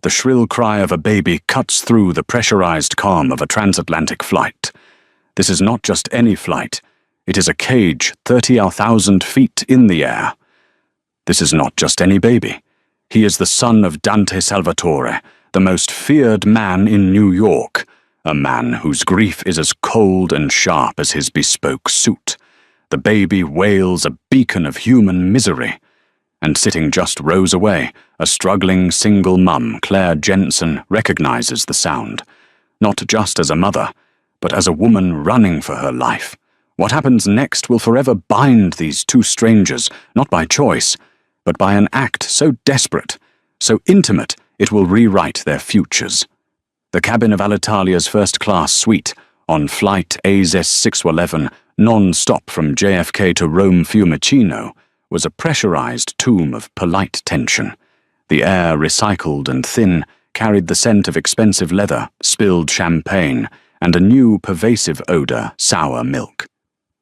The shrill cry of a baby cuts through the pressurized calm of a transatlantic flight. This is not just any flight. It is a cage 30,000 feet in the air. This is not just any baby. He is the son of Dante Salvatore, the most feared man in New York, a man whose grief is as cold and sharp as his bespoke suit. The baby wails a beacon of human misery. And sitting just rows away, a struggling single mum, Claire Jensen, recognizes the sound, not just as a mother, but as a woman running for her life. What happens next will forever bind these two strangers, not by choice, but by an act so desperate, so intimate, it will rewrite their futures. The cabin of Alitalia's first-class suite, on flight AZ-611, non-stop from JFK to Rome Fiumicino, was a pressurized tomb of polite tension. The air, recycled and thin, carried the scent of expensive leather, spilled champagne, and a new pervasive odor, sour milk.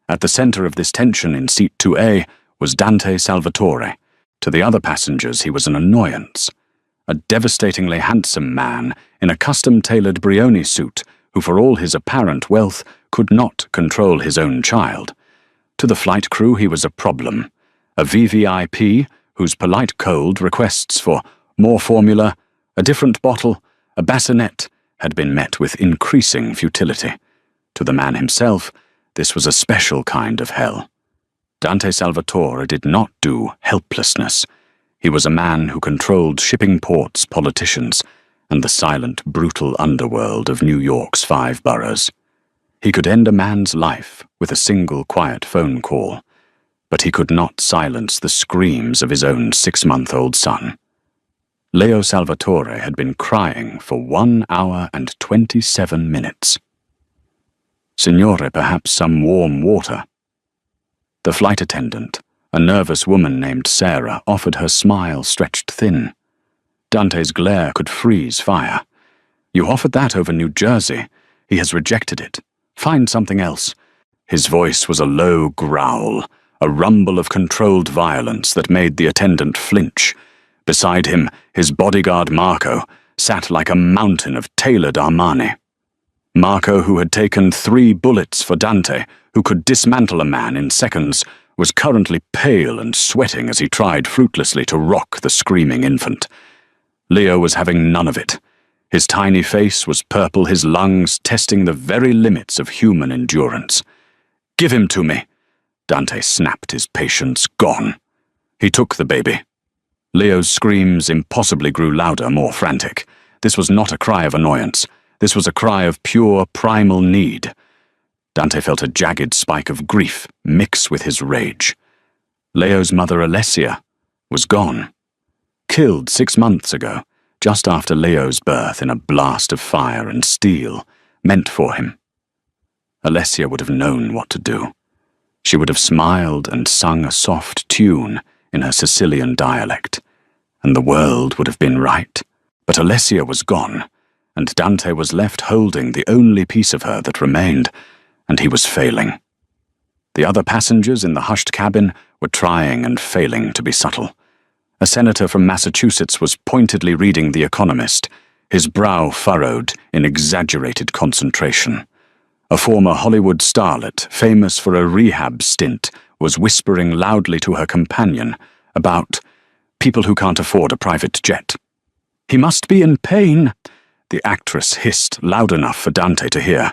At the center of this tension in seat 2A was Dante Salvatore. To the other passengers he was an annoyance. A devastatingly handsome man in a custom-tailored Brioni suit who, for all his apparent wealth, could not control his own child. To the flight crew he was a problem. A VVIP whose polite cold requests for more formula, a different bottle, a bassinet had been met with increasing futility. To the man himself, this was a special kind of hell. Dante Salvatore did not do helplessness. He was a man who controlled shipping ports, politicians, and the silent, brutal underworld of New York's 5 boroughs. He could end a man's life with a single quiet phone call, but he could not silence the screams of his own 6-month-old son. Leo Salvatore had been crying for 1 hour and 27 minutes. Signore, perhaps some warm water. The flight attendant, a nervous woman named Sarah, offered her smile stretched thin. Dante's glare could freeze fire. You offered that over New Jersey. He has rejected it. Find something else. His voice was a low growl, a rumble of controlled violence that made the attendant flinch. Beside him, his bodyguard Marco sat like a mountain of tailored Armani. Marco, who had taken 3 bullets for Dante, who could dismantle a man in seconds, was currently pale and sweating as he tried fruitlessly to rock the screaming infant. Leo was having none of it. His tiny face was purple, his lungs testing the very limits of human endurance. "Give him to me." Dante snapped, his patience gone. He took the baby. Leo's screams impossibly grew louder, more frantic. This was not a cry of annoyance. This was a cry of pure, primal need. Dante felt a jagged spike of grief mix with his rage. Leo's mother, Alessia, was gone. Killed 6 months ago, just after Leo's birth in a blast of fire and steel, meant for him. Alessia would have known what to do. She would have smiled and sung a soft tune in her Sicilian dialect, and the world would have been right. But Alessia was gone, and Dante was left holding the only piece of her that remained, and he was failing. The other passengers in the hushed cabin were trying and failing to be subtle. A senator from Massachusetts was pointedly reading The Economist, his brow furrowed in exaggerated concentration. A former Hollywood starlet, famous for a rehab stint, was whispering loudly to her companion about people who can't afford a private jet. "He must be in pain," the actress hissed loud enough for Dante to hear.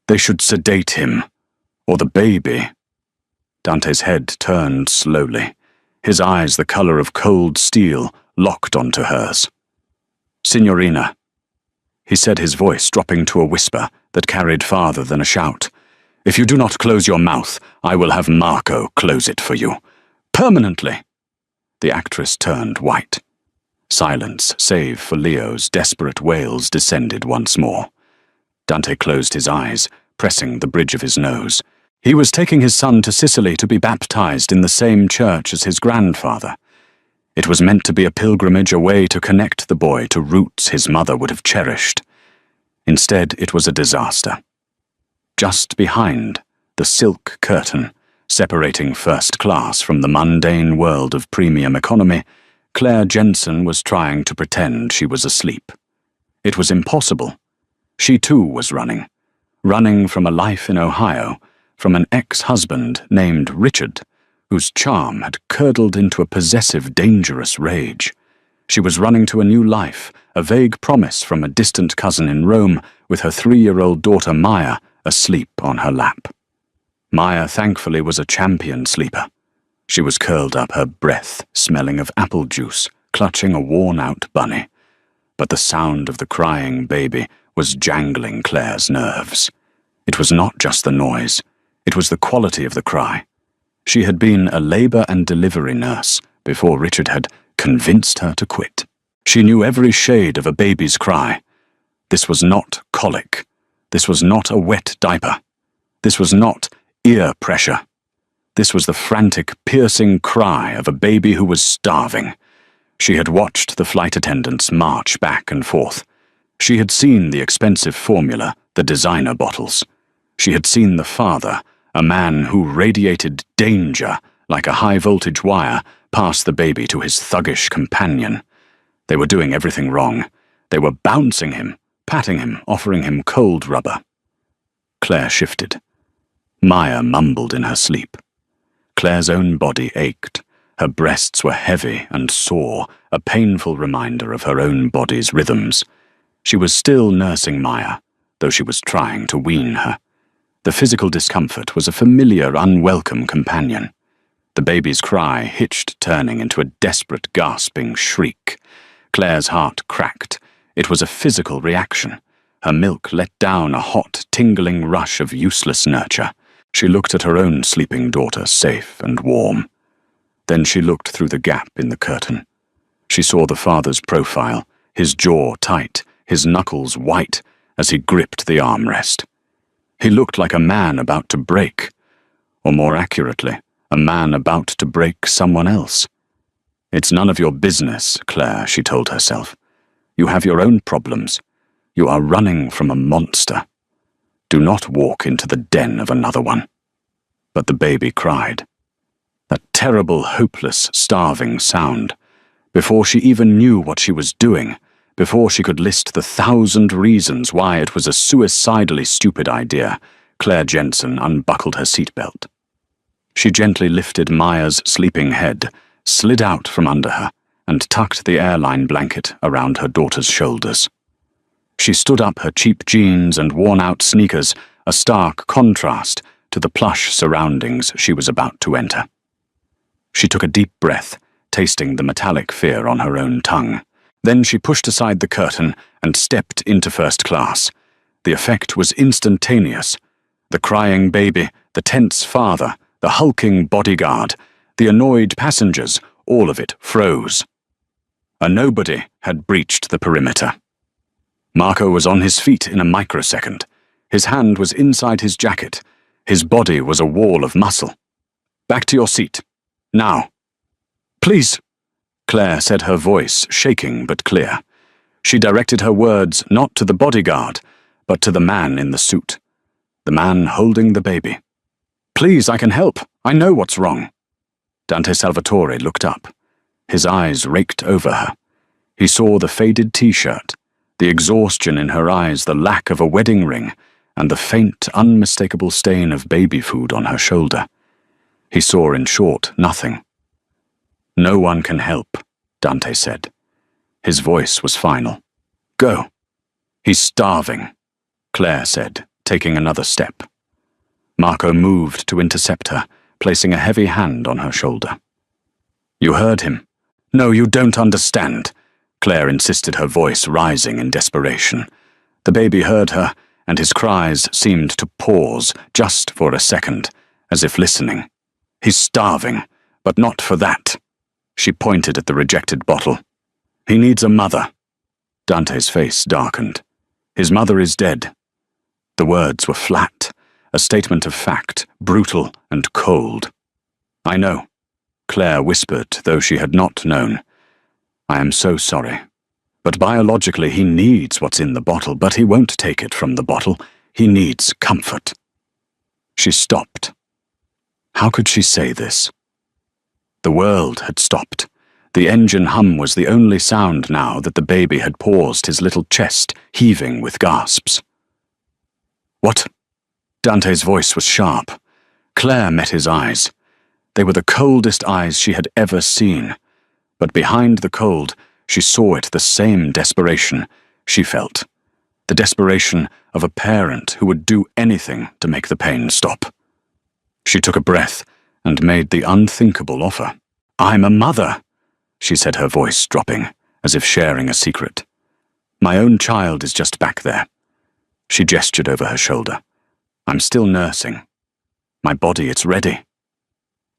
"They should sedate him, or the baby." Dante's head turned slowly, his eyes the color of cold steel locked onto hers. "Signorina," he said, his voice dropping to a whisper that carried farther than a shout. "If you do not close your mouth, I will have Marco close it for you. Permanently." The actress turned white. Silence, save for Leo's desperate wails, descended once more. Dante closed his eyes, pressing the bridge of his nose. He was taking his son to Sicily to be baptized in the same church as his grandfather. It was meant to be a pilgrimage, a way to connect the boy to roots his mother would have cherished. Instead, it was a disaster. Just behind, the silk curtain, separating first class from the mundane world of premium economy, Claire Jensen was trying to pretend she was asleep. It was impossible. She too was running from a life in Ohio, from an ex-husband named Richard, whose charm had curdled into a possessive, dangerous rage. She was running to a new life, a vague promise from a distant cousin in Rome, with her 3-year-old daughter Maya asleep on her lap. Maya, thankfully, was a champion sleeper. She was curled up, her breath smelling of apple juice, clutching a worn-out bunny. But the sound of the crying baby was jangling Claire's nerves. It was not just the noise. It was the quality of the cry. She had been a labor and delivery nurse before Richard had convinced her to quit. She knew every shade of a baby's cry. This was not colic. This was not a wet diaper. This was not ear pressure. This was the frantic, piercing cry of a baby who was starving. She had watched the flight attendants march back and forth. She had seen the expensive formula, the designer bottles. She had seen the father, a man who radiated danger like a high-voltage wire, pass the baby to his thuggish companion. They were doing everything wrong. They were bouncing him, patting him, offering him cold rubber. Claire shifted. Maya mumbled in her sleep. Claire's own body ached. Her breasts were heavy and sore, a painful reminder of her own body's rhythms. She was still nursing Maya, though she was trying to wean her. The physical discomfort was a familiar, unwelcome companion. The baby's cry hitched, turning into a desperate, gasping shriek. Claire's heart cracked. It was a physical reaction. Her milk let down a hot, tingling rush of useless nurture. She looked at her own sleeping daughter, safe and warm. Then she looked through the gap in the curtain. She saw the father's profile, his jaw tight, his knuckles white, as he gripped the armrest. He looked like a man about to break, or more accurately, a man about to break someone else. It's none of your business, Claire, she told herself. You have your own problems. You are running from a monster. Do not walk into the den of another one. But the baby cried. That terrible, hopeless, starving sound. Before she even knew what she was doing, before she could list the 1,000 reasons why it was a suicidally stupid idea, Claire Jensen unbuckled her seatbelt. She gently lifted Maya's sleeping head, slid out from under her, and tucked the airline blanket around her daughter's shoulders. She stood up, her cheap jeans and worn-out sneakers, a stark contrast to the plush surroundings she was about to enter. She took a deep breath, tasting the metallic fear on her own tongue. Then she pushed aside the curtain and stepped into first class. The effect was instantaneous. The crying baby, the tense father, the hulking bodyguard, the annoyed passengers, all of it froze. A nobody had breached the perimeter. Marco was on his feet in a microsecond. His hand was inside his jacket. His body was a wall of muscle. Back to your seat. Now. Please, Claire said, her voice shaking but clear. She directed her words not to the bodyguard, but to the man in the suit. The man holding the baby. Please, I can help. I know what's wrong. Dante Salvatore looked up. His eyes raked over her. He saw the faded t-shirt, the exhaustion in her eyes, the lack of a wedding ring, and the faint, unmistakable stain of baby food on her shoulder. He saw, in short, nothing. No one can help, Dante said. His voice was final. Go. He's starving, Claire said, taking another step. Marco moved to intercept her, placing a heavy hand on her shoulder. You heard him. No, you don't understand, Claire insisted, her voice rising in desperation. The baby heard her, and his cries seemed to pause just for a second, as if listening. He's starving, but not for that. She pointed at the rejected bottle. He needs a mother. Dante's face darkened. His mother is dead. The words were flat, a statement of fact, brutal and cold. I know, Claire whispered, though she had not known. I am so sorry. But biologically he needs what's in the bottle, but he won't take it from the bottle. He needs comfort. She stopped. How could she say this? The world had stopped. The engine hum was the only sound now that the baby had paused, his little chest heaving with gasps. "What?" Dante's voice was sharp. Claire met his eyes. They were the coldest eyes she had ever seen, but behind the cold, she saw it the same desperation she felt. The desperation of a parent who would do anything to make the pain stop. She took a breath and made the unthinkable offer. "I'm a mother," she said, her voice dropping, as if sharing a secret. "My own child is just back there." She gestured over her shoulder. "I'm still nursing. My body, it's ready."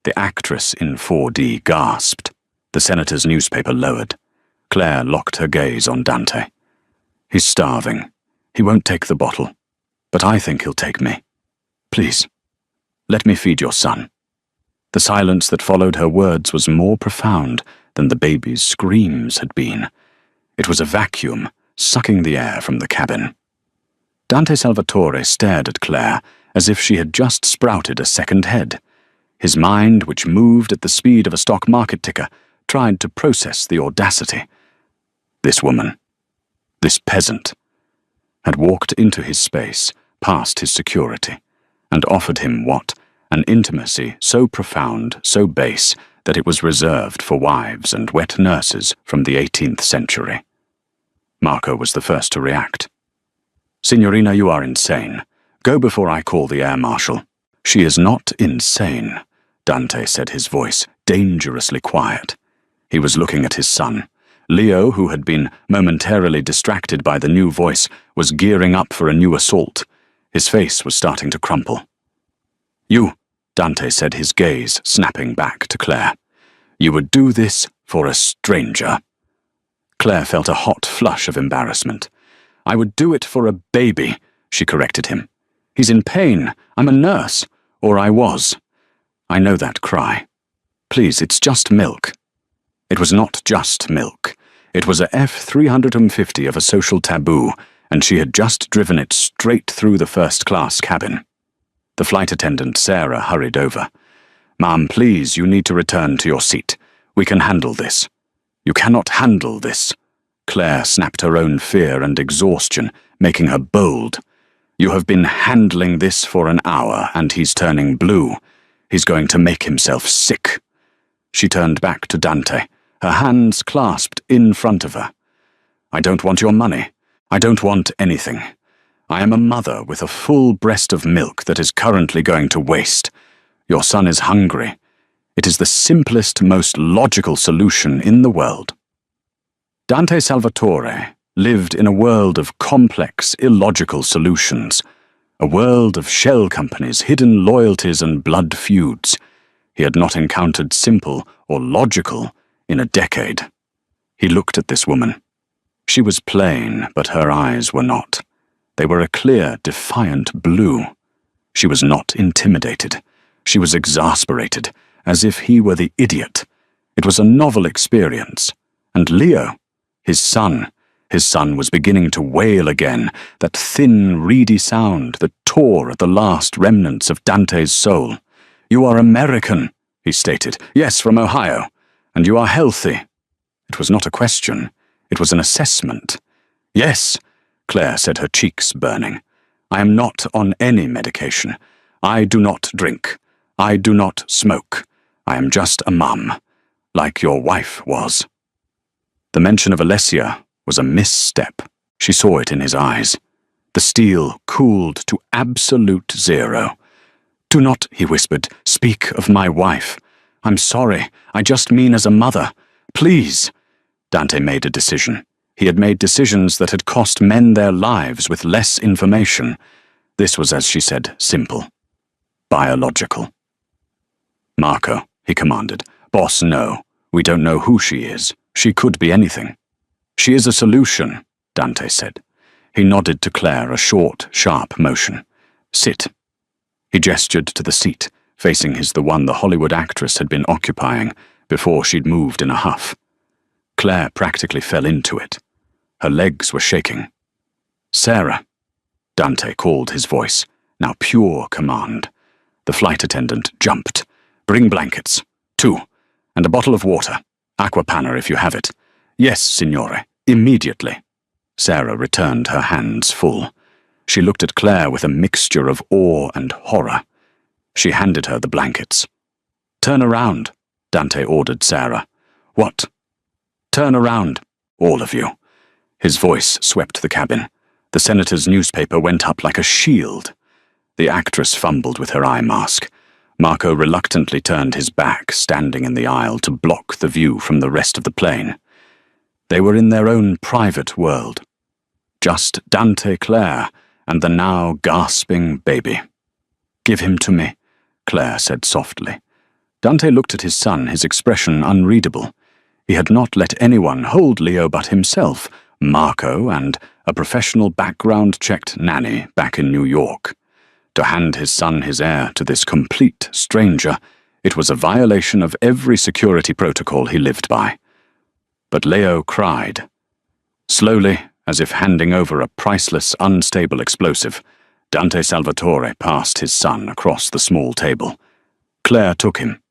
The actress in 4D gasped. The senator's newspaper lowered. Claire locked her gaze on Dante. "He's starving. He won't take the bottle. But I think he'll take me. Please, let me feed your son." The silence that followed her words was more profound than the baby's screams had been. It was a vacuum, sucking the air from the cabin. Dante Salvatore stared at Claire as if she had just sprouted a second head. His mind, which moved at the speed of a stock market ticker, tried to process the audacity. This woman, this peasant, had walked into his space, past his security, and offered him what? An intimacy so profound, so base, that it was reserved for wives and wet nurses from the 18th century. Marco was the first to react. "Signorina, you are insane. Go before I call the air marshal." "She is not insane," Dante said, his voice dangerously quiet. He was looking at his son. Leo, who had been momentarily distracted by the new voice, was gearing up for a new assault. His face was starting to crumple. "You," Dante said, his gaze snapping back to Claire. "You would do this for a stranger." Claire felt a hot flush of embarrassment. "I would do it for a baby," she corrected him. "He's in pain. I'm a nurse. Or I was. I know that cry. Please, it's just milk." It was not just milk. It was a F-350 of a social taboo, and she had just driven it straight through the first-class cabin. The flight attendant, Sarah, hurried over. "Ma'am, please, you need to return to your seat. We can handle this." "You cannot handle this." Claire snapped her own fear and exhaustion, making her bold. "You have been handling this for an hour, and he's turning blue. He's going to make himself sick." She turned back to Dante, her hands clasped in front of her. "I don't want your money. I don't want anything. I am a mother with a full breast of milk that is currently going to waste. Your son is hungry. It is the simplest, most logical solution in the world." Dante Salvatore lived in a world of complex, illogical solutions, a world of shell companies, hidden loyalties, and blood feuds. He had not encountered simple or logical in a decade. He looked at this woman. She was plain, but her eyes were not. They were a clear, defiant blue. She was not intimidated. She was exasperated, as if he were the idiot. It was a novel experience. And Leo, his son was beginning to wail again, that thin, reedy sound that tore at the last remnants of Dante's soul. "You are American," he stated. "Yes, from Ohio. And you are healthy." It was not a question. It was an assessment. "Yes," Claire said, her cheeks burning. "I am not on any medication. I do not drink. I do not smoke. I am just a mum, like your wife was." The mention of Alessia was a misstep. She saw it in his eyes. The steel cooled to absolute zero. "Do not," he whispered, "speak of my wife. I'm sorry. I just mean as a mother. Please." Dante made a decision. He had made decisions that had cost men their lives with less information. This was, as she said, simple. Biological. "Marco," he commanded. "Boss, no. We don't know who she is. She could be anything." "She is a solution," Dante said. He nodded to Claire, a short, sharp motion. "Sit." He gestured to the seat, facing the one the Hollywood actress had been occupying before she'd moved in a huff. Claire practically fell into it. Her legs were shaking. "Sarah," Dante called, his voice, now pure command. The flight attendant jumped. "Bring blankets. 2. And a bottle of water. Aquapanna, if you have it. Yes, signore, immediately. Sarah returned her hands full. She looked at Claire with a mixture of awe and horror. She handed her the blankets. Turn around, Dante ordered Sarah. What? Turn around, all of you. His voice swept the cabin. The senator's newspaper went up like a shield. The actress fumbled with her eye mask. Marco reluctantly turned his back, standing in the aisle to block the view from the rest of the plane. They were in their own private world. Just Dante, Claire, and the now gasping baby. Give him to me, Claire said softly. Dante looked at his son, his expression unreadable. He had not let anyone hold Leo but himself, Marco, and a professional background-checked nanny back in New York. To hand his son his heir to this complete stranger, it was a violation of every security protocol he lived by. But Leo cried. Slowly, as if handing over a priceless, unstable explosive, Dante Salvatore passed his son across the small table. Claire took him.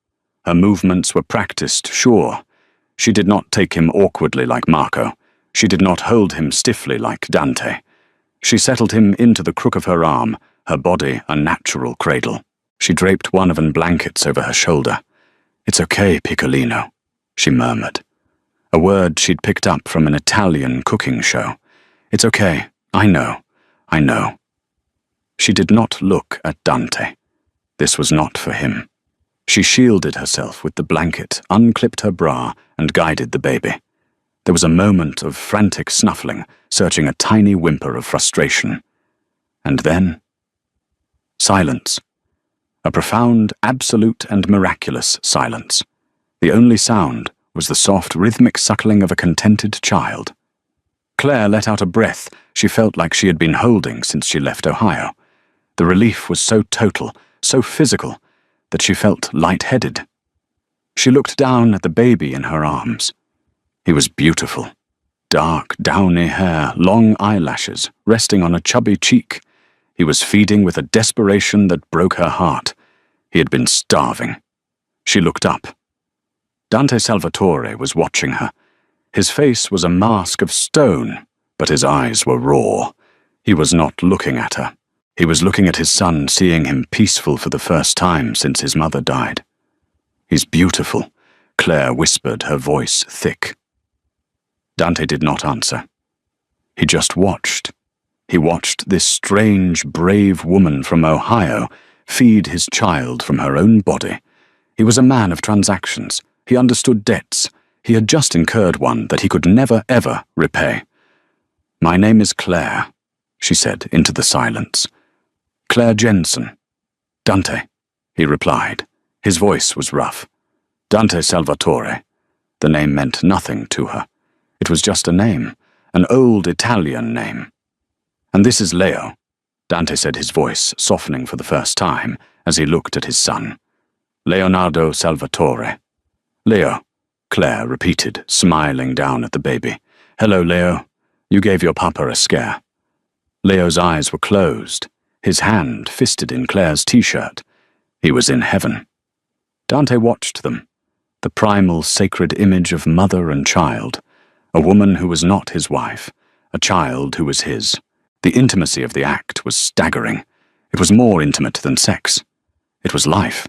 Her movements were practiced, sure. She did not take him awkwardly like Marco. She did not hold him stiffly like Dante. She settled him into the crook of her arm, her body a natural cradle. She draped one of the blankets over her shoulder. It's okay, Piccolino, she murmured. A word she'd picked up from an Italian cooking show. It's okay, I know. She did not look at Dante. This was not for him. She shielded herself with the blanket, unclipped her bra, and guided the baby. There was a moment of frantic snuffling, searching a tiny whimper of frustration. And then silence. A profound, absolute, and miraculous silence. The only sound was the soft, rhythmic suckling of a contented child. Claire let out a breath she felt like she had been holding since she left Ohio. The relief was so total, so physical, that she felt lightheaded. She looked down at the baby in her arms. He was beautiful. Dark, downy hair, long eyelashes, resting on a chubby cheek. He was feeding with a desperation that broke her heart. He had been starving. She looked up. Dante Salvatore was watching her. His face was a mask of stone, but his eyes were raw. He was not looking at her. He was looking at his son, seeing him peaceful for the first time since his mother died. He's beautiful, Claire whispered, her voice thick. Dante did not answer. He just watched. He watched this strange, brave woman from Ohio feed his child from her own body. He was a man of transactions. He understood debts. He had just incurred one that he could never, ever repay. My name is Claire, she said into the silence. Claire Jensen. Dante, he replied. His voice was rough. Dante Salvatore. The name meant nothing to her. It was just a name, an old Italian name. And this is Leo, Dante said, his voice softening for the first time as he looked at his son. Leonardo Salvatore. Leo, Claire repeated, smiling down at the baby. Hello, Leo. You gave your papa a scare. Leo's eyes were closed, his hand fisted in Claire's t-shirt. He was in heaven. Dante watched them, the primal sacred image of mother and child, a woman who was not his wife, a child who was his. The intimacy of the act was staggering. It was more intimate than sex. It was life.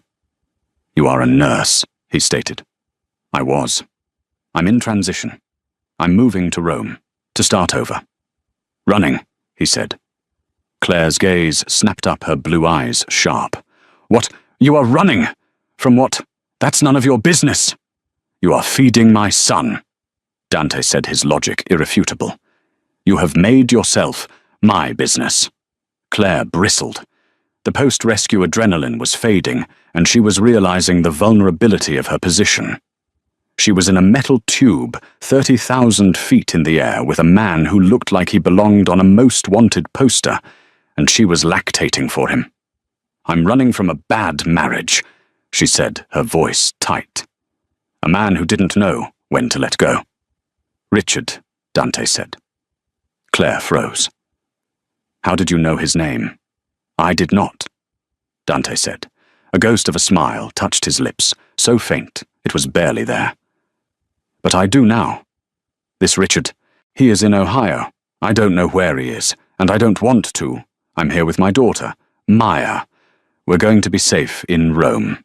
You are a nurse, he stated. I was. I'm in transition. I'm moving to Rome, to start over. Running, he said. Claire's gaze snapped up, her blue eyes sharp. What? You are running? From what? That's none of your business. You are feeding my son, Dante said, his logic irrefutable. You have made yourself my business. Claire bristled. The post-rescue adrenaline was fading, and she was realizing the vulnerability of her position. She was in a metal tube, 30,000 feet in the air, with a man who looked like he belonged on a most wanted poster, and she was lactating for him. I'm running from a bad marriage, she said, her voice tight. A man who didn't know when to let go. Richard, Dante said. Claire froze. How did you know his name? I did not, Dante said. A ghost of a smile touched his lips, so faint it was barely there. But I do now. This Richard, he is in Ohio. I don't know where he is, and I don't want to. I'm here with my daughter, Maya. We're going to be safe in Rome."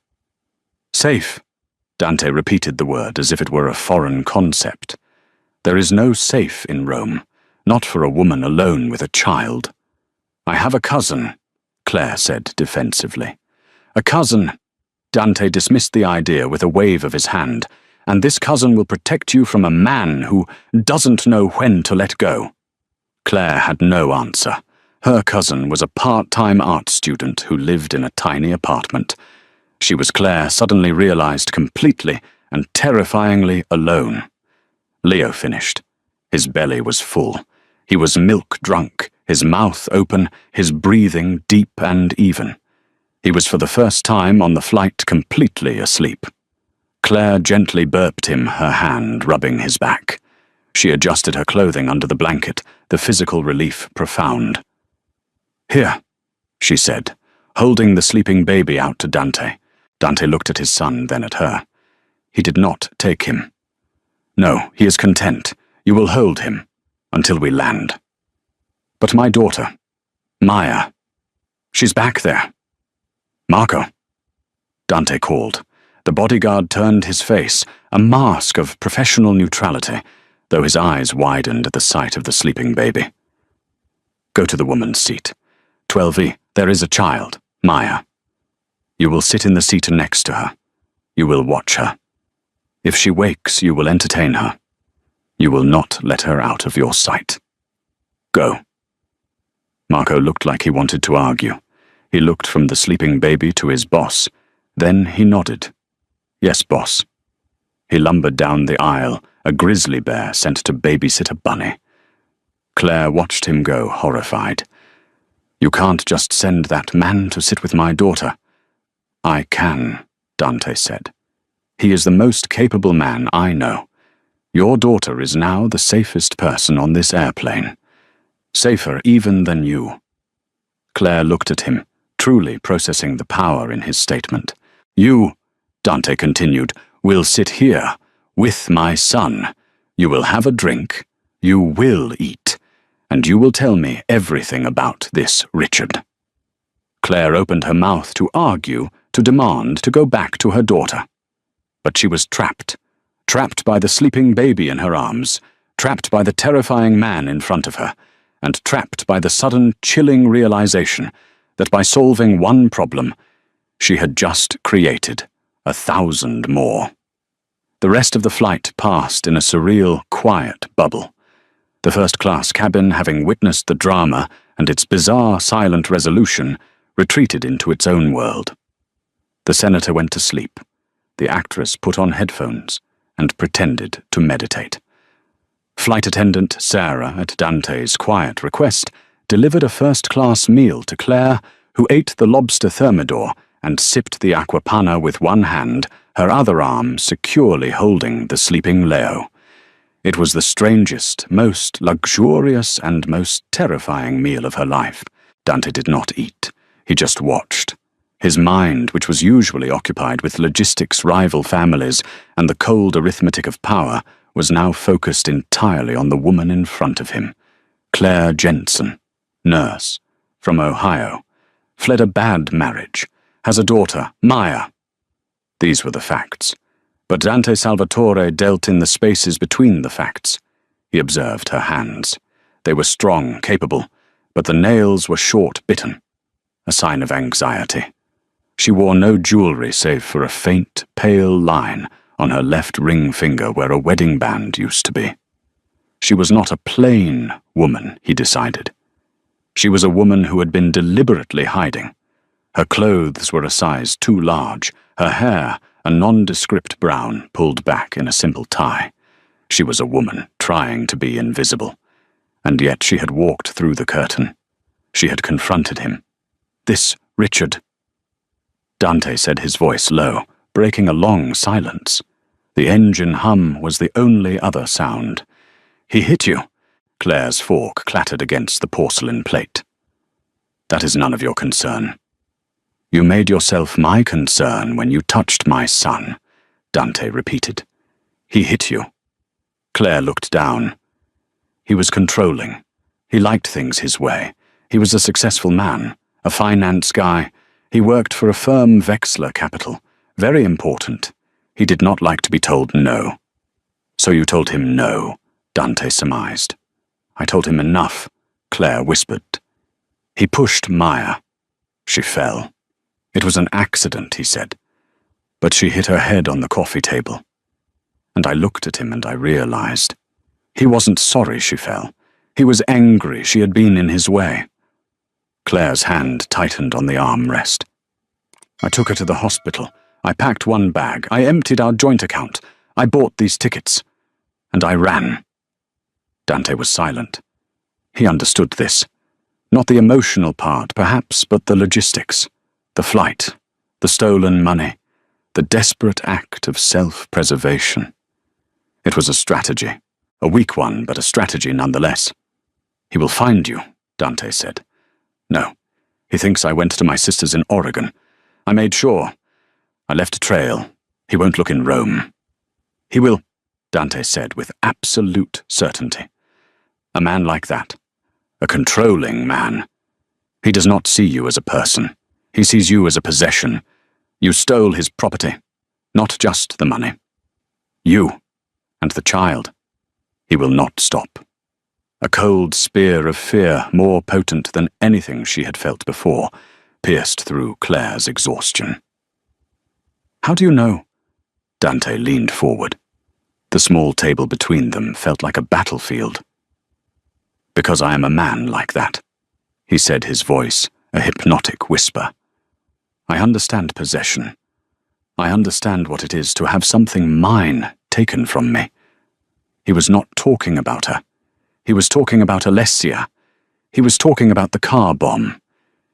"Safe?" Dante repeated the word as if it were a foreign concept. "There is no safe in Rome, not for a woman alone with a child." "I have a cousin," Claire said defensively. "A cousin." Dante dismissed the idea with a wave of his hand. "And this cousin will protect you from a man who doesn't know when to let go." Claire had no answer. Her cousin was a part-time art student who lived in a tiny apartment. She was, Claire suddenly realized, completely and terrifyingly alone. Leo finished. His belly was full. He was milk-drunk, his mouth open, his breathing deep and even. He was for the first time on the flight completely asleep. Claire gently burped him, her hand rubbing his back. She adjusted her clothing under the blanket, the physical relief profound. "Here," she said, holding the sleeping baby out to Dante. Dante looked at his son, then at her. He did not take him. "No, he is content. You will hold him until we land." "But my daughter, Maya, she's back there." "Marco," Dante called. The bodyguard turned his face, a mask of professional neutrality, though his eyes widened at the sight of the sleeping baby. "Go to the woman's seat. 12E, there is a child, Maya. You will sit in the seat next to her. You will watch her. If she wakes, you will entertain her. You will not let her out of your sight. Go." Marco looked like he wanted to argue. He looked from the sleeping baby to his boss. Then he nodded. "Yes, boss." He lumbered down the aisle, a grizzly bear sent to babysit a bunny. Claire watched him go, horrified. "You can't just send that man to sit with my daughter." "I can," Dante said. "He is the most capable man I know. Your daughter is now the safest person on this airplane. Safer even than you." Claire looked at him, truly processing the power in his statement. "You," Dante continued, "will sit here, with my son. You will have a drink. You will eat. And you will tell me everything about this Richard." Claire opened her mouth to argue, to demand, to go back to her daughter. But she was trapped. Trapped by the sleeping baby in her arms, trapped by the terrifying man in front of her, and trapped by the sudden, chilling realization that by solving one problem, she had just created 1,000 more. The rest of the flight passed in a surreal, quiet bubble. The first-class cabin, having witnessed the drama and its bizarre, silent resolution, retreated into its own world. The senator went to sleep. The actress put on headphones and pretended to meditate. Flight attendant Sarah, at Dante's quiet request, delivered a first-class meal to Claire, who ate the lobster thermidor and sipped the aquapanna with one hand, her other arm securely holding the sleeping Leo. It was the strangest, most luxurious, and most terrifying meal of her life. Dante did not eat. He just watched. His mind, which was usually occupied with logistics, rival families, and the cold arithmetic of power, was now focused entirely on the woman in front of him. Claire Jensen, nurse, from Ohio, fled a bad marriage, has a daughter, Maya. These were the facts. But Dante Salvatore dealt in the spaces between the facts. He observed her hands. They were strong, capable, but the nails were short-bitten, a sign of anxiety. She wore no jewelry save for a faint, pale line on her left ring finger where a wedding band used to be. She was not a plain woman, he decided. She was a woman who had been deliberately hiding. Her clothes were a size too large, her hair a nondescript brown pulled back in a simple tie. She was a woman trying to be invisible. And yet she had walked through the curtain. She had confronted him. This Richard. Dante said, his voice low, breaking a long silence. The engine hum was the only other sound. "He hit you." Claire's fork clattered against the porcelain plate. "That is none of your concern." "You made yourself my concern when you touched my son," Dante repeated. "He hit you. Claire looked down. He was controlling. He liked things his way. He was a successful man, a finance guy. He worked for a firm Vexler Capital. Very important. He did not like to be told no. So you told him no, Dante surmised. I told him enough, Claire whispered. He pushed Maya. She fell. It was an accident, he said. But she hit her head on the coffee table. And I looked at him and I realized. He wasn't sorry she fell. He was angry she had been in his way. Claire's hand tightened on the armrest. I took her to the hospital. I packed one bag. I emptied our joint account. I bought these tickets. And I ran. Dante was silent. He understood this. Not the emotional part, perhaps, but the logistics. The flight. The stolen money. The desperate act of self-preservation. It was a strategy. A weak one, but a strategy nonetheless. He will find you, Dante said. No. He thinks I went to my sister's in Oregon. I made sure. I left a trail. He won't look in Rome. He will, Dante said with absolute certainty. A man like that. A controlling man. He does not see you as a person. He sees you as a possession. You stole his property, not just the money. You and the child. He will not stop. A cold spear of fear, more potent than anything she had felt before, pierced through Claire's exhaustion. How do you know? Dante leaned forward. The small table between them felt like a battlefield. Because I am a man like that, he said, his voice a hypnotic whisper. I understand possession. I understand what it is to have something mine taken from me. He was not talking about her. He was talking about Alessia. He was talking about the car bomb.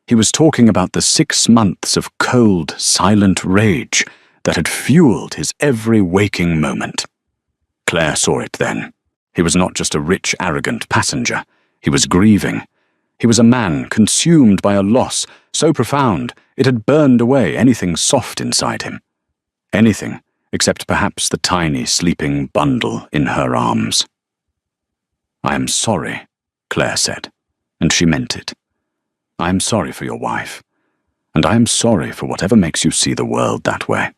He was talking about the 6 months of cold, silent rage that had fueled his every waking moment. Claire saw it then. He was not just a rich, arrogant passenger. He was grieving. He was a man consumed by a loss so profound it had burned away anything soft inside him. Anything except perhaps the tiny, sleeping bundle in her arms. I am sorry, Claire said, and she meant it. I am sorry for your wife, and I am sorry for whatever makes you see the world that way.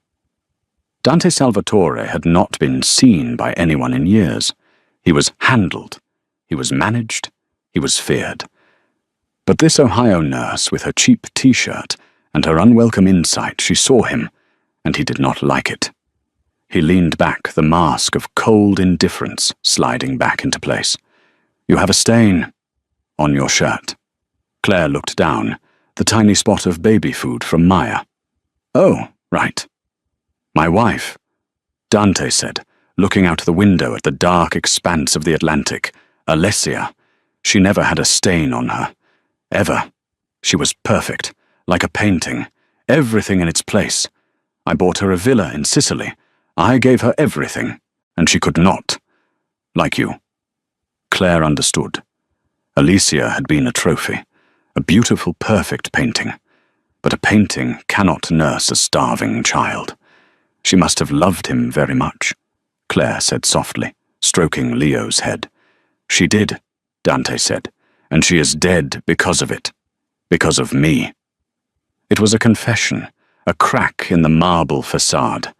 Dante Salvatore had not been seen by anyone in years. He was handled, he was managed, he was feared. But this Ohio nurse with her cheap t-shirt and her unwelcome insight, she saw him, and he did not like it. He leaned back, the mask of cold indifference sliding back into place. You have a stain on your shirt. Claire looked down, the tiny spot of baby food from Maya. Oh, right. My wife, Dante said, looking out the window at the dark expanse of the Atlantic. Alessia. She never had a stain on her. Ever. She was perfect, like a painting, everything in its place. I bought her a villa in Sicily. I gave her everything, and she could not. Like you. Claire understood. Alicia had been a trophy, a beautiful, perfect painting. But a painting cannot nurse a starving child. She must have loved him very much, Claire said softly, stroking Leo's head. She did, Dante said, and she is dead because of it. Because of me. It was a confession, a crack in the marble facade.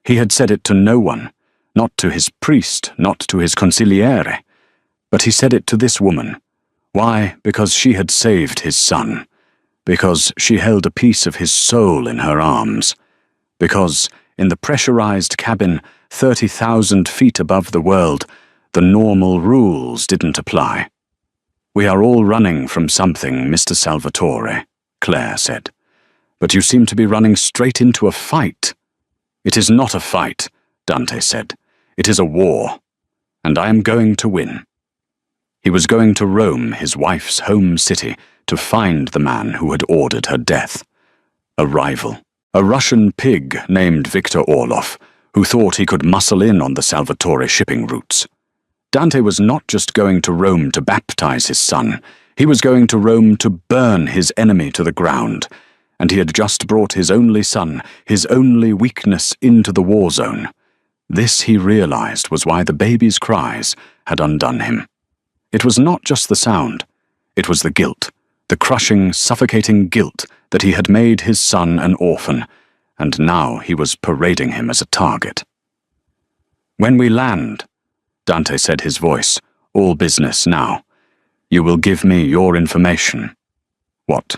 He had said it to no one, not to his priest, not to his consigliere. But he said it to this woman. Why? Because she had saved his son. Because she held a piece of his soul in her arms. Because, in the pressurized cabin 30,000 feet above the world, the normal rules didn't apply. We are all running from something, Mr. Salvatore, Claire said. But you seem to be running straight into a fight. It is not a fight, Dante said. It is a war. And I am going to win. He was going to Rome, his wife's home city, to find the man who had ordered her death. A rival. A Russian pig named Viktor Orlov, who thought he could muscle in on the Salvatore shipping routes. Dante was not just going to Rome to baptize his son. He was going to Rome to burn his enemy to the ground. And he had just brought his only son, his only weakness, into the war zone. This, he realized, was why the baby's cries had undone him. It was not just the sound. It was the guilt, the crushing, suffocating guilt that he had made his son an orphan, and now he was parading him as a target. "When we land," Dante said, his voice all business now, "you will give me your information." "What?"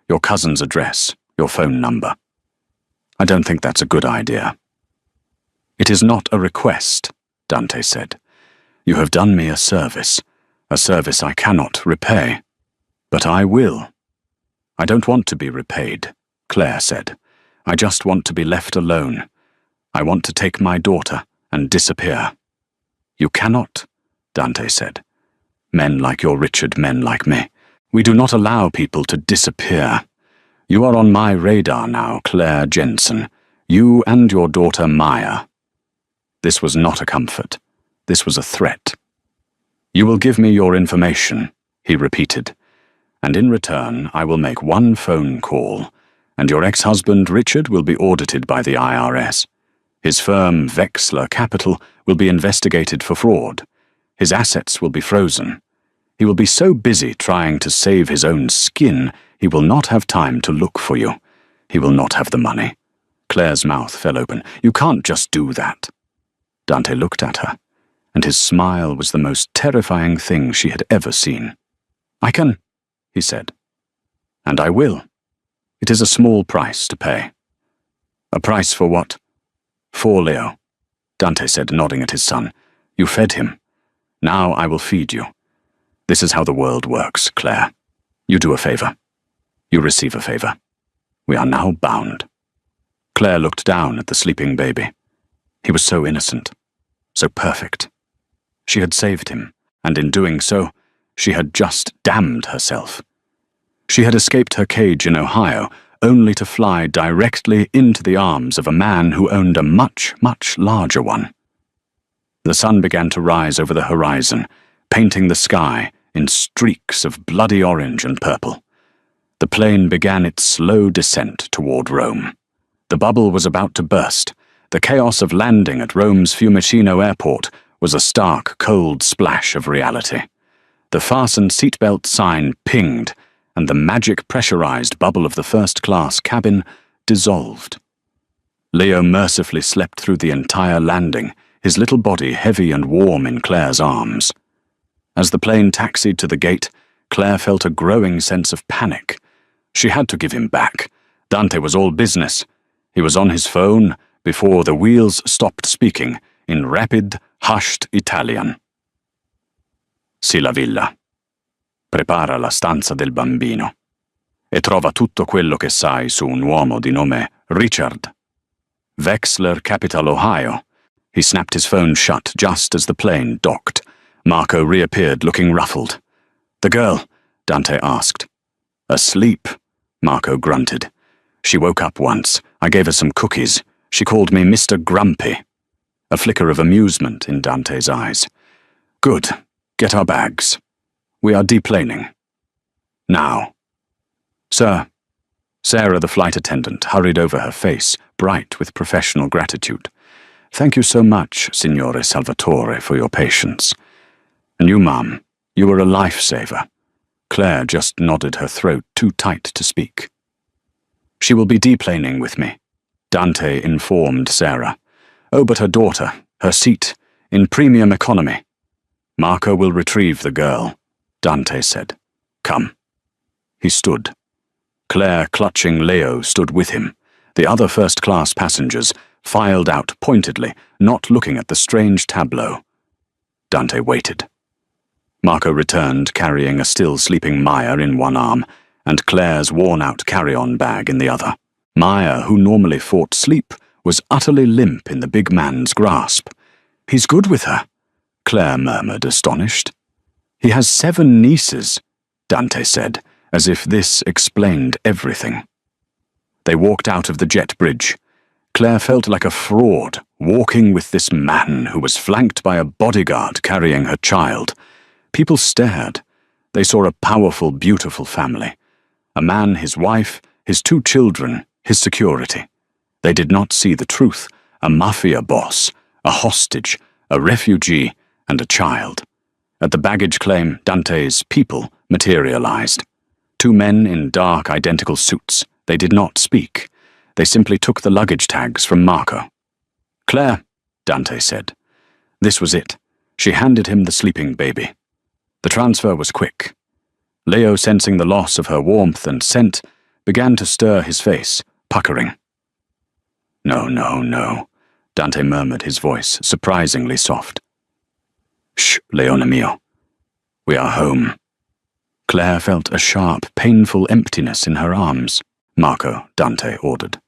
"Your cousin's address, your phone number." "I don't think that's a good idea." "It is not a request," Dante said. "You have done me a service I cannot repay. But I will." "I don't want to be repaid," Claire said. "I just want to be left alone. I want to take my daughter and disappear." "You cannot," Dante said. "Men like your Richard, men like me. We do not allow people to disappear. You are on my radar now, Claire Jensen. You and your daughter Maya." This was not a comfort. This was a threat. "You will give me your information," he repeated, "and in return I will make one phone call, and your ex-husband Richard will be audited by the IRS. His firm, Wexler Capital, will be investigated for fraud. His assets will be frozen. He will be so busy trying to save his own skin, he will not have time to look for you. He will not have the money." Claire's mouth fell open. "You can't just do that." Dante looked at her, and his smile was the most terrifying thing she had ever seen. "I can," he said. "And I will. It is a small price to pay." "A price for what?" "For Leo," Dante said, nodding at his son. "You fed him. Now I will feed you. This is how the world works, Claire. You do a favor. You receive a favor. We are now bound." Claire looked down at the sleeping baby. He was so innocent, so perfect. She had saved him, and in doing so, she had just damned herself. She had escaped her cage in Ohio, only to fly directly into the arms of a man who owned a much, much larger one. The sun began to rise over the horizon, painting the sky in streaks of bloody orange and purple. The plane began its slow descent toward Rome. The bubble was about to burst. The chaos of landing at Rome's Fiumicino airport was a stark, cold splash of reality. The fasten seatbelt sign pinged, and the magic pressurized bubble of the first-class cabin dissolved. Leo mercifully slept through the entire landing, his little body heavy and warm in Claire's arms. As the plane taxied to the gate, Claire felt a growing sense of panic. She had to give him back. Dante was all business. He was on his phone before the wheels stopped speaking in rapid, hushed Italian. "Sì, la villa. Prepara la stanza del bambino. E trova tutto quello che sai su un uomo di nome Richard. Wexler Capital, Ohio." He snapped his phone shut just as the plane docked. Marco reappeared looking ruffled. "The girl?" Dante asked. "Asleep," Marco grunted. "She woke up once. I gave her some cookies. She called me Mr. Grumpy." A flicker of amusement in Dante's eyes. "Good. Get our bags. We are deplaning. Now." "Sir." Sarah, the flight attendant, hurried over her face, bright with professional gratitude. "Thank you so much, Signore Salvatore, for your patience. And you, Mum, you were a lifesaver." Claire just nodded, her throat too tight to speak. "She will be deplaning with me," Dante informed Sarah. "Oh, but her daughter, her seat, in premium economy." "Marco will retrieve the girl," Dante said. "Come." He stood. Claire, clutching Leo, stood with him. The other first-class passengers filed out pointedly, not looking at the strange tableau. Dante waited. Marco returned, carrying a still-sleeping Maya in one arm, and Claire's worn-out carry-on bag in the other. Maya, who normally fought sleep, was utterly limp in the big man's grasp. "He's good with her," Claire murmured, astonished. "He has 7 nieces," Dante said, as if this explained everything. They walked out of the jet bridge. Claire felt like a fraud, walking with this man who was flanked by a bodyguard carrying her child. People stared. They saw a powerful, beautiful family. A man, his wife, his 2 children, his security. They did not see the truth, a Mafia boss, A hostage, a refugee, and a child. At the baggage claim, Dante's people materialized. Two men in dark, identical suits. They did not speak. They simply took the luggage tags from Marco. "Claire," Dante said. This was it. She handed him the sleeping baby. The transfer was quick. Leo, sensing the loss of her warmth and scent, began to stir his face, puckering. "No, no, no," Dante murmured, his voice surprisingly soft. "Shh, Leone mio. We are home." Claire felt a sharp, painful emptiness in her arms. "Marco," Dante ordered.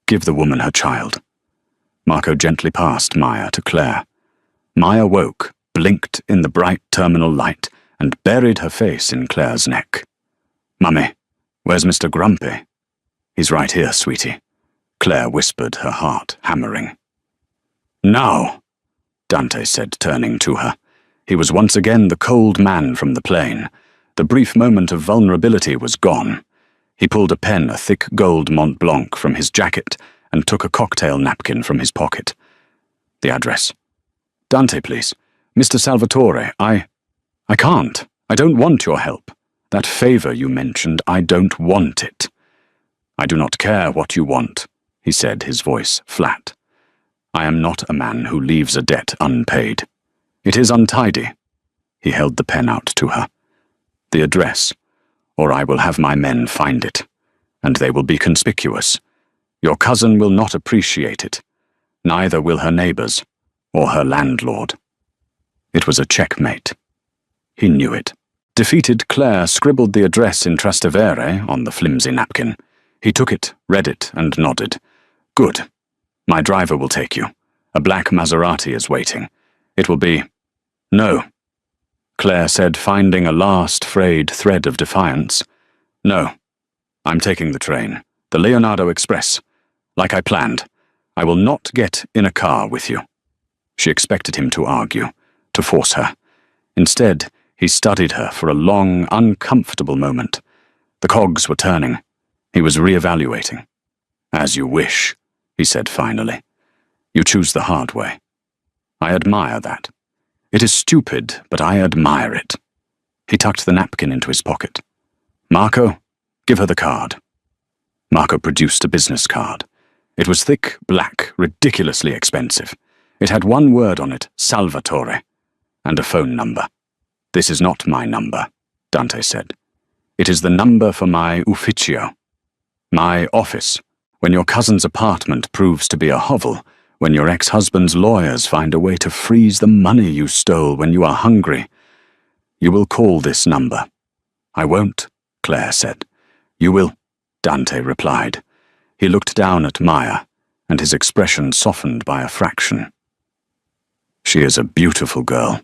"Give the woman her child." Marco gently passed Maya to Claire. Maya woke, blinked in the bright terminal light, and buried her face in Claire's neck. "Mummy, where's Mr. Grumpy?" "He's right here, sweetie," Claire whispered, her heart hammering. "Now," Dante said, turning to her. He was once again the cold man from the plane. The brief moment of vulnerability was gone. He pulled a pen, a thick gold Mont Blanc, from his jacket and took a cocktail napkin from his pocket. "The address." "Dante, please. Mr. Salvatore, I can't. I don't want your help. That favor you mentioned, I don't want it." "I do not care what you want," he said, his voice flat. "I am not a man who leaves a debt unpaid. It is untidy." He held the pen out to her. "The address, or I will have my men find it, and they will be conspicuous. Your cousin will not appreciate it. Neither will her neighbors, or her landlord." It was a checkmate. He knew it. Defeated, Claire scribbled the address in Trastevere on the flimsy napkin. He took it, read it, and nodded. "Good. My driver will take you. A black Maserati is waiting. It will be—" "No," Claire said, finding a last frayed thread of defiance. "No. I'm taking the train. The Leonardo Express. Like I planned. I will not get in a car with you." She expected him to argue, to force her. Instead, he studied her for a long, uncomfortable moment. The cogs were turning. He was re-evaluating. "As you wish," he said finally. "You choose the hard way. I admire that. It is stupid, but I admire it." He tucked the napkin into his pocket. "Marco, give her the card." Marco produced a business card. It was thick, black, ridiculously expensive. It had one word on it, Salvatore, and a phone number. "This is not my number," Dante said. "It is the number for my ufficio, my office, when your cousin's apartment proves to be a hovel, when your ex-husband's lawyers find a way to freeze the money you stole when you are hungry. You will call this number." "I won't," Claire said. "You will," Dante replied. He looked down at Maya, and his expression softened by a fraction. "She is a beautiful girl.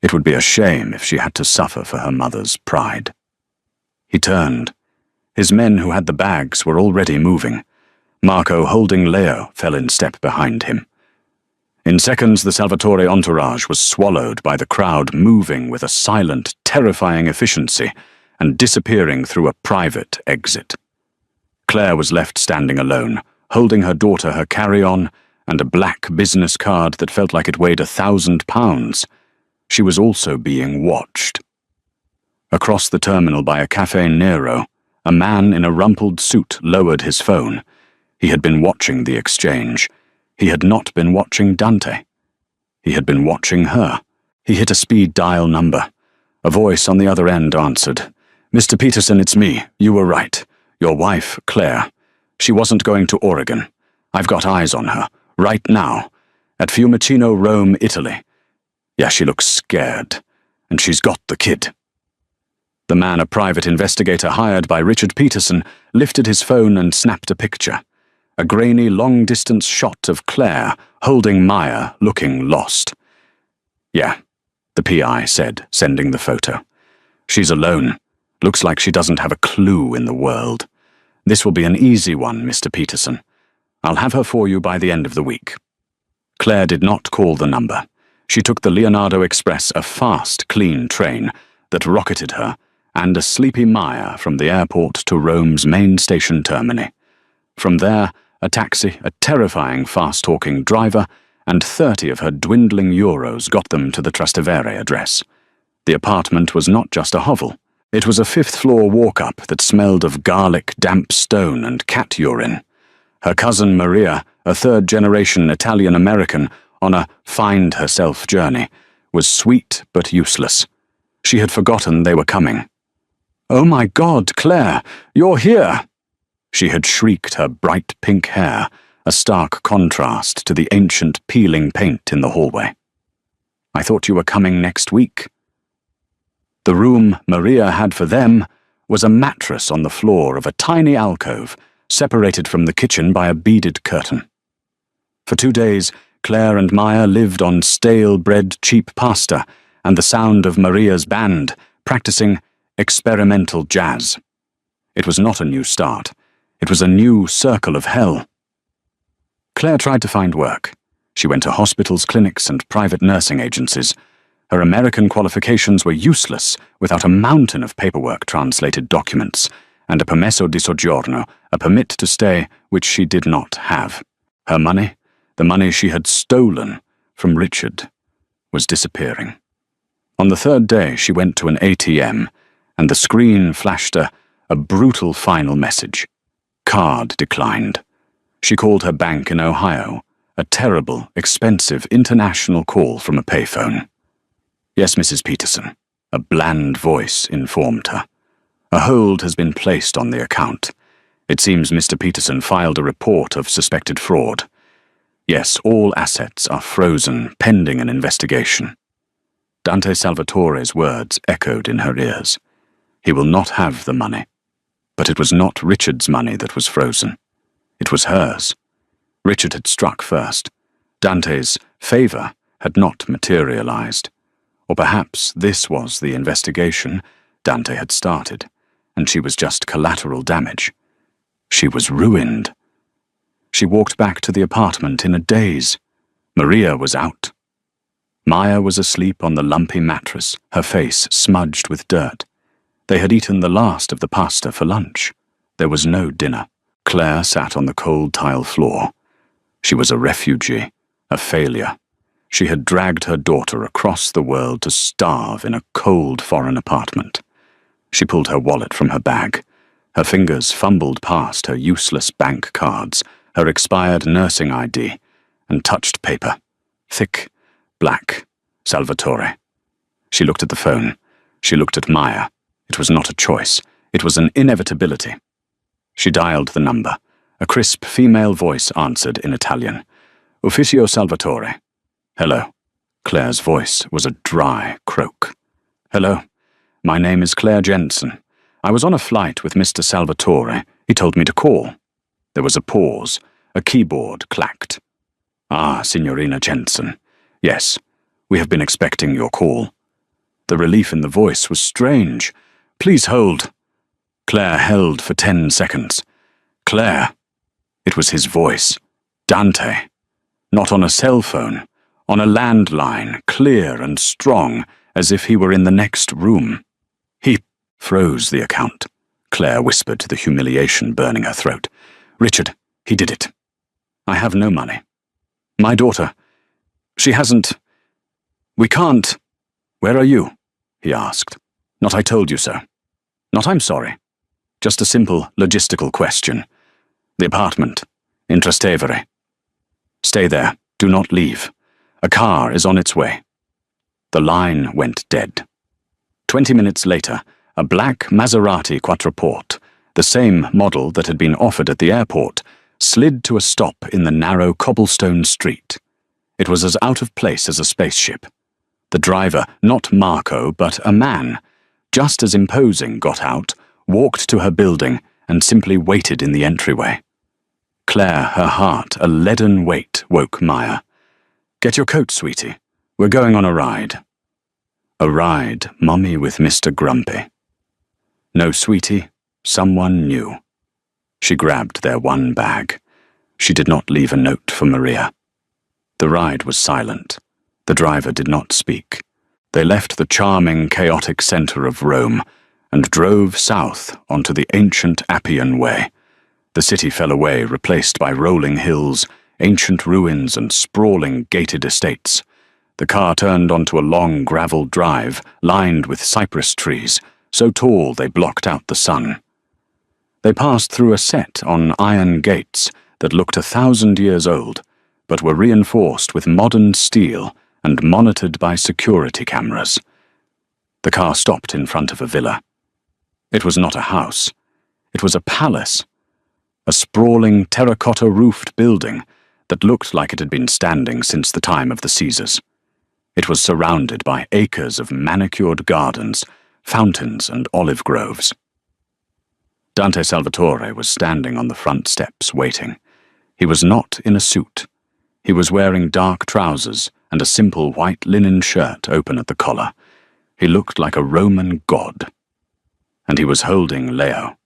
It would be a shame if she had to suffer for her mother's pride." He turned. His men who had the bags were already moving. Marco, holding Leo, fell in step behind him. In seconds, the Salvatore entourage was swallowed by the crowd, moving with a silent, terrifying efficiency and disappearing through a private exit. Claire was left standing alone, holding her daughter, her carry-on, and a black business card that felt like it weighed 1,000 pounds. She was also being watched. Across the terminal by a Café Nero, a man in a rumpled suit lowered his phone. He had been watching the exchange. He had not been watching Dante. He had been watching her. He hit a speed dial number. A voice on the other end answered. "Mr. Peterson, it's me. You were right. Your wife, Claire. She wasn't going to Oregon. I've got eyes on her, right now, at Fiumicino, Rome, Italy. Yeah, she looks scared, and she's got the kid." The man, a private investigator hired by Richard Peterson, lifted his phone and snapped a picture. A grainy, long-distance shot of Claire, holding Maya, looking lost. "Yeah," the PI said, sending the photo. "She's alone. Looks like she doesn't have a clue in the world. This will be an easy one, Mr. Peterson. I'll have her for you by the end of the week." Claire did not call the number. She took the Leonardo Express, a fast, clean train that rocketed her, and a sleepy Maya from the airport to Rome's main station termini. From there, a taxi, a terrifying fast-talking driver, and 30 of her dwindling euros got them to the Trastevere address. The apartment was not just a hovel. It was a fifth-floor walk-up that smelled of garlic, damp stone, and cat urine. Her cousin Maria, a third-generation Italian-American on a find-herself journey, was sweet but useless. She had forgotten they were coming. "Oh my God, Claire, you're here!" She had shrieked, her bright pink hair a stark contrast to the ancient peeling paint in the hallway. "I thought you were coming next week." The room Maria had for them was a mattress on the floor of a tiny alcove, separated from the kitchen by a beaded curtain. For 2 days, Claire and Maya lived on stale-bread cheap pasta and the sound of Maria's band, practicing experimental jazz. It was not a new start. It was a new circle of hell. Claire tried to find work. She went to hospitals, clinics, and private nursing agencies. Her American qualifications were useless without a mountain of paperwork, translated documents, and a permesso di soggiorno, a permit to stay, which she did not have. Her money, the money she had stolen from Richard, was disappearing. On the 3rd day, she went to an ATM, and the screen flashed a brutal final message. Card declined. She called her bank in Ohio, a terrible, expensive international call from a payphone. "Yes, Mrs. Peterson," a bland voice informed her. "A hold has been placed on the account. It seems Mr. Peterson filed a report of suspected fraud. Yes, all assets are frozen pending an investigation." Dante Salvatore's words echoed in her ears. He will not have the money. But it was not Richard's money that was frozen. It was hers. Richard had struck first. Dante's favor had not materialized. Or perhaps this was the investigation Dante had started, and she was just collateral damage. She was ruined. She walked back to the apartment in a daze. Maria was out. Maya was asleep on the lumpy mattress, her face smudged with dirt. They had eaten the last of the pasta for lunch. There was no dinner. Claire sat on the cold tile floor. She was a refugee, a failure. She had dragged her daughter across the world to starve in a cold foreign apartment. She pulled her wallet from her bag. Her fingers fumbled past her useless bank cards, her expired nursing ID, and touched paper. Thick, black, Salvatore. She looked at the phone. She looked at Maya. It was not a choice. It was an inevitability. She dialed the number. A crisp female voice answered in Italian. "Ufficio Salvatore." "Hello." Claire's voice was a dry croak. "Hello. My name is Claire Jensen. I was on a flight with Mr. Salvatore. He told me to call." There was a pause. A keyboard clacked. "Ah, Signorina Jensen. Yes, we have been expecting your call." The relief in the voice was strange. "Please hold." Claire held for 10 seconds. "Claire." It was his voice. Dante. Not on a cell phone. On a landline, clear and strong, as if he were in the next room. "He froze the account," Claire whispered, the humiliation burning her throat. "Richard, he did it. I have no money. My daughter, she hasn't... We can't... Where are you?" he asked. "Not I told you so. Not I'm sorry. Just a simple logistical question. The apartment, in Trastevere. Stay there. Do not leave. A car is on its way." The line went dead. 20 minutes later, a black Maserati Quattroporte, the same model that had been offered at the airport, slid to a stop in the narrow cobblestone street. It was as out of place as a spaceship. The driver, not Marco, but a man, just as imposing, got out, walked to her building, and simply waited in the entryway. Claire, her heart a leaden weight, woke Maya. "Get your coat, sweetie. We're going on a ride." A ride, Mummy with Mr. Grumpy. No, sweetie, someone new. She grabbed their one bag. She did not leave a note for Maria. The ride was silent. The driver did not speak. They left the charming, chaotic center of Rome and drove south onto the ancient Appian Way. The city fell away, replaced by rolling hills, ancient ruins and sprawling gated estates. The car turned onto a long gravel drive lined with cypress trees, so tall they blocked out the sun. They passed through a set on iron gates that looked 1,000 years old, but were reinforced with modern steel and monitored by security cameras. The car stopped in front of a villa. It was not a house. It was a palace, a sprawling terracotta-roofed building that looked like it had been standing since the time of the Caesars. It was surrounded by acres of manicured gardens, fountains, and olive groves. Dante Salvatore was standing on the front steps, waiting. He was not in a suit. He was wearing dark trousers and a simple white linen shirt open at the collar. He looked like a Roman god. And he was holding Leo.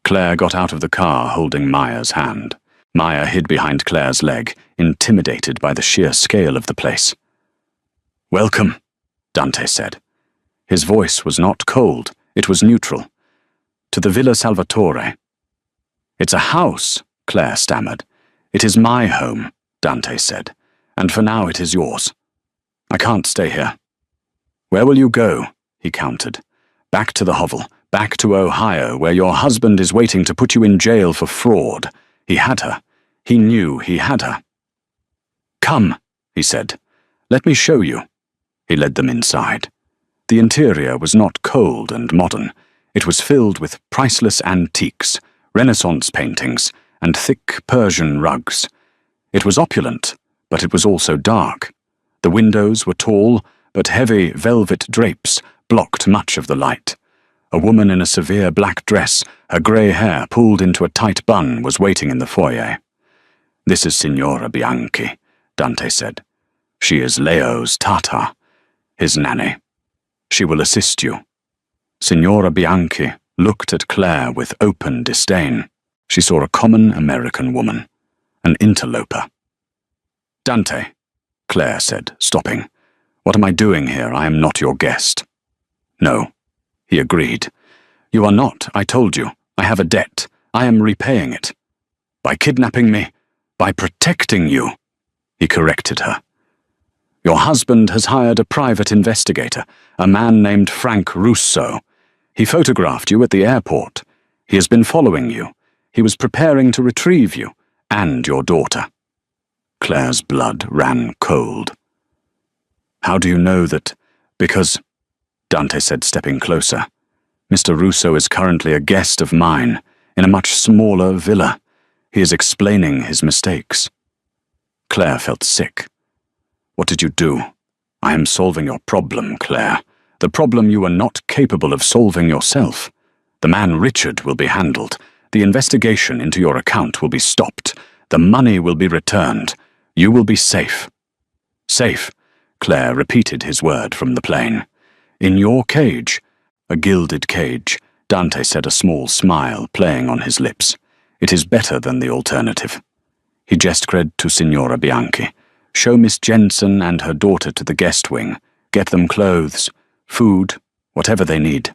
Claire got out of the car holding Maya's hand. Maya hid behind Claire's leg, intimidated by the sheer scale of the place. "Welcome," Dante said. His voice was not cold, it was neutral. "To the Villa Salvatore." "It's a house," Claire stammered. "It is my home," Dante said, "and for now it is yours. I can't stay here." "Where will you go?" he countered. "Back to the hovel, back to Ohio, where your husband is waiting to put you in jail for fraud. He had her. He knew he had her." "Come," he said. "Let me show you." He led them inside. The interior was not cold and modern. It was filled with priceless antiques, Renaissance paintings, and thick Persian rugs. It was opulent, but it was also dark. The windows were tall, but heavy velvet drapes blocked much of the light. A woman in a severe black dress, her grey hair pulled into a tight bun, was waiting in the foyer. "This is Signora Bianchi," Dante said. "She is Leo's Tata, his nanny. She will assist you." Signora Bianchi looked at Claire with open disdain. She saw a common American woman, an interloper. "Dante," Claire said, stopping. "What am I doing here? I am not your guest." "No," he agreed. "You are not, I told you. I have a debt. I am repaying it. By kidnapping me, by protecting you," he corrected her. "Your husband has hired a private investigator, a man named Frank Russo. He photographed you at the airport. He has been following you. He was preparing to retrieve you, and your daughter." Claire's blood ran cold. "How do you know that?" "Because," Dante said, stepping closer, "Mr. Russo is currently a guest of mine, in a much smaller villa. He is explaining his mistakes." Claire felt sick. "What did you do?" "I am solving your problem, Claire. The problem you are not capable of solving yourself. The man Richard will be handled. The investigation into your account will be stopped. The money will be returned. You will be safe." "Safe," Claire repeated his word from the plane. "In your cage." "A gilded cage," Dante said, a small smile playing on his lips. "It is better than the alternative." He gestured to Signora Bianchi. "Show Miss Jensen and her daughter to the guest wing. Get them clothes, food, whatever they need."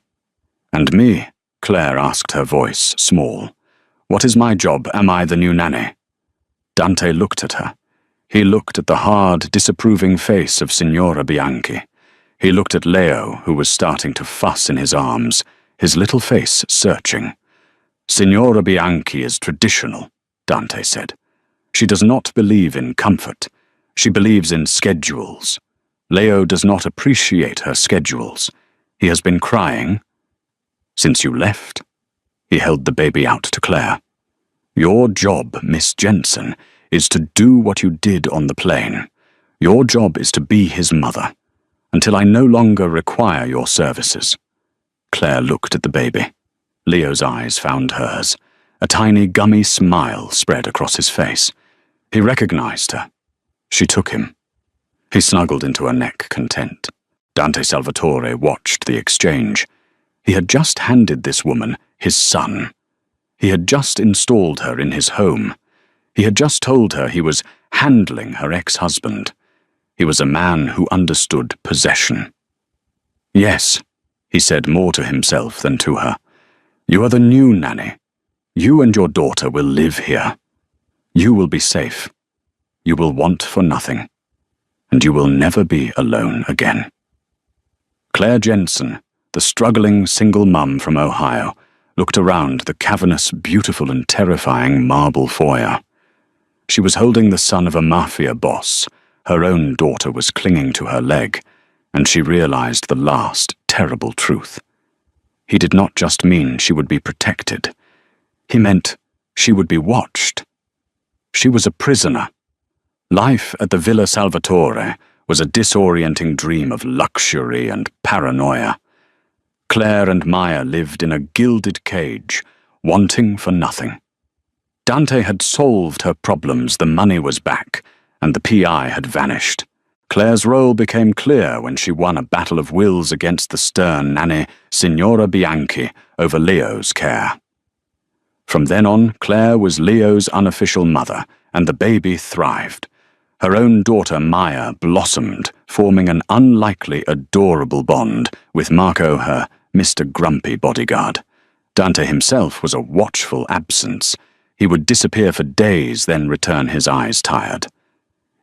"And me?" Claire asked, her voice small. "What is my job? Am I the new nanny?" Dante looked at her. He looked at the hard, disapproving face of Signora Bianchi. He looked at Leo, who was starting to fuss in his arms, his little face searching. "Signora Bianchi is traditional," Dante said. "She does not believe in comfort. She believes in schedules. Leo does not appreciate her schedules. He has been crying since you left." He held the baby out to Claire. "Your job, Miss Jensen, is to do what you did on the plane. Your job is to be his mother, until I no longer require your services." Claire looked at the baby. Leo's eyes found hers. A tiny gummy smile spread across his face. He recognized her. She took him. He snuggled into her neck, content. Dante Salvatore watched the exchange. He had just handed this woman his son. He had just installed her in his home. He had just told her he was handling her ex-husband. He was a man who understood possession. "Yes," he said more to himself than to her. "You are the new nanny. You and your daughter will live here." You will be safe. You will want for nothing. And you will never be alone again. Claire Jensen, the struggling single mum from Ohio, looked around the cavernous, beautiful and terrifying marble foyer. She was holding the son of a Mafia boss. Her own daughter was clinging to her leg, and she realized the last terrible truth. He did not just mean she would be protected. He meant she would be watched. She was a prisoner. Life at the Villa Salvatore was a disorienting dream of luxury and paranoia. Claire and Maya lived in a gilded cage, wanting for nothing. Dante had solved her problems, the money was back, and the PI had vanished. Claire's role became clear when she won a battle of wills against the stern nanny, Signora Bianchi, over Leo's care. From then on, Claire was Leo's unofficial mother, and the baby thrived. Her own daughter Maya blossomed, forming an unlikely, adorable bond with Marco, her Mr. Grumpy bodyguard. Dante himself was a watchful absence. He would disappear for days, then return, his eyes tired.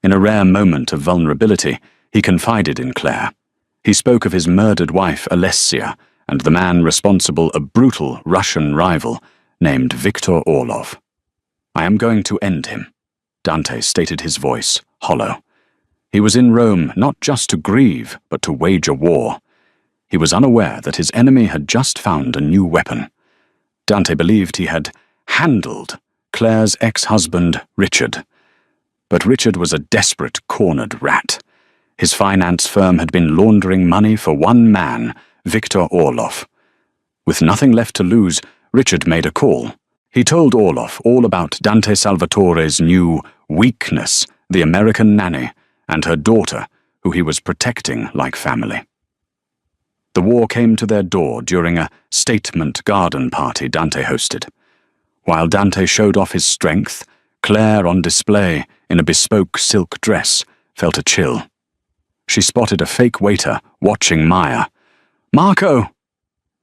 In a rare moment of vulnerability, he confided in Claire. He spoke of his murdered wife Alessia and the man responsible, a brutal Russian rival named Viktor Orlov. "I am going to end him," Dante stated, his voice hollow. He was in Rome not just to grieve, but to wage a war. He was unaware that his enemy had just found a new weapon. Dante believed he had handled Claire's ex-husband, Richard. But Richard was a desperate, cornered rat. His finance firm had been laundering money for one man, Viktor Orlov. With nothing left to lose, Richard made a call. He told Orlov all about Dante Salvatore's new weakness, the American nanny, and her daughter, who he was protecting like family. The war came to their door during a statement garden party Dante hosted. While Dante showed off his strength, Claire, on display in a bespoke silk dress, felt a chill. She spotted a fake waiter watching Maya. "Marco!"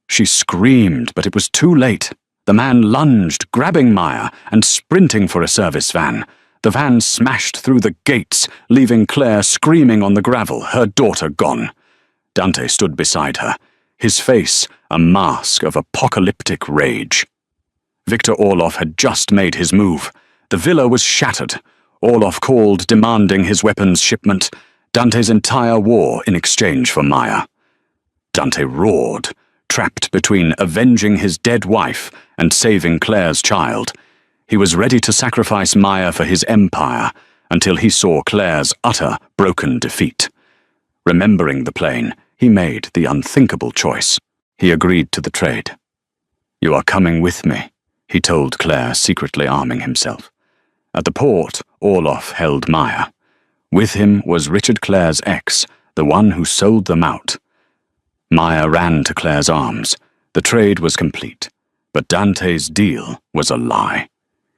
She screamed, but it was too late. The man lunged, grabbing Maya and sprinting for a service van. The van smashed through the gates, leaving Claire screaming on the gravel, her daughter gone. Dante stood beside her, his face a mask of apocalyptic rage. Viktor Orlov had just made his move. The villa was shattered. Orlov called, demanding his weapons shipment, Dante's entire war in exchange for Maya. Dante roared, trapped between avenging his dead wife and saving Claire's child. He was ready to sacrifice Maya for his empire until he saw Claire's utter, broken defeat. Remembering the plane, he made the unthinkable choice. He agreed to the trade. "You are coming with me," he told Claire, secretly arming himself. At the port, Orlov held Maya. With him was Richard, Claire's ex, the one who sold them out. Maya ran to Claire's arms. The trade was complete, but Dante's deal was a lie.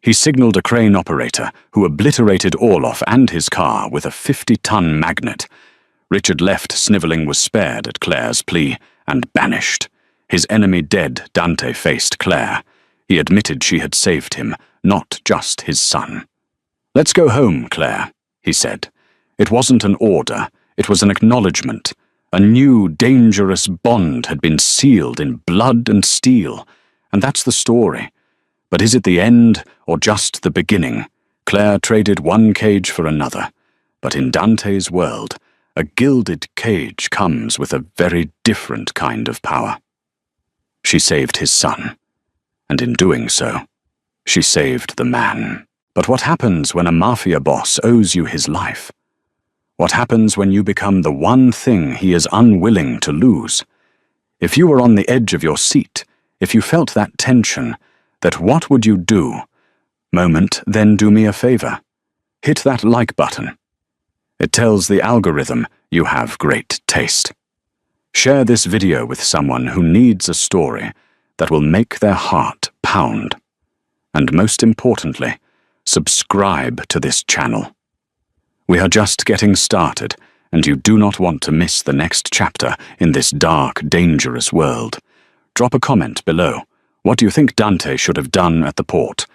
He signaled a crane operator who obliterated Orlov and his car with a 50-ton magnet. Richard, left sniveling, was spared at Claire's plea and banished. His enemy dead, Dante faced Claire. He admitted she had saved him, not just his son. "Let's go home, Claire," he said. It wasn't an order, it was an acknowledgement. A new, dangerous bond had been sealed in blood and steel, and that's the story. But is it the end, or just the beginning? Claire traded one cage for another, but in Dante's world, a gilded cage comes with a very different kind of power. She saved his son, and in doing so, she saved the man. But what happens when a mafia boss owes you his life? What happens when you become the one thing he is unwilling to lose? If you were on the edge of your seat, if you felt that tension, that what would you do? Moment, then do me a favor. Hit that like button. It tells the algorithm you have great taste. Share this video with someone who needs a story that will make their heart pound. And most importantly, subscribe to this channel. We are just getting started, and you do not want to miss the next chapter in this dark, dangerous world. Drop a comment below. What do you think Dante should have done at the port?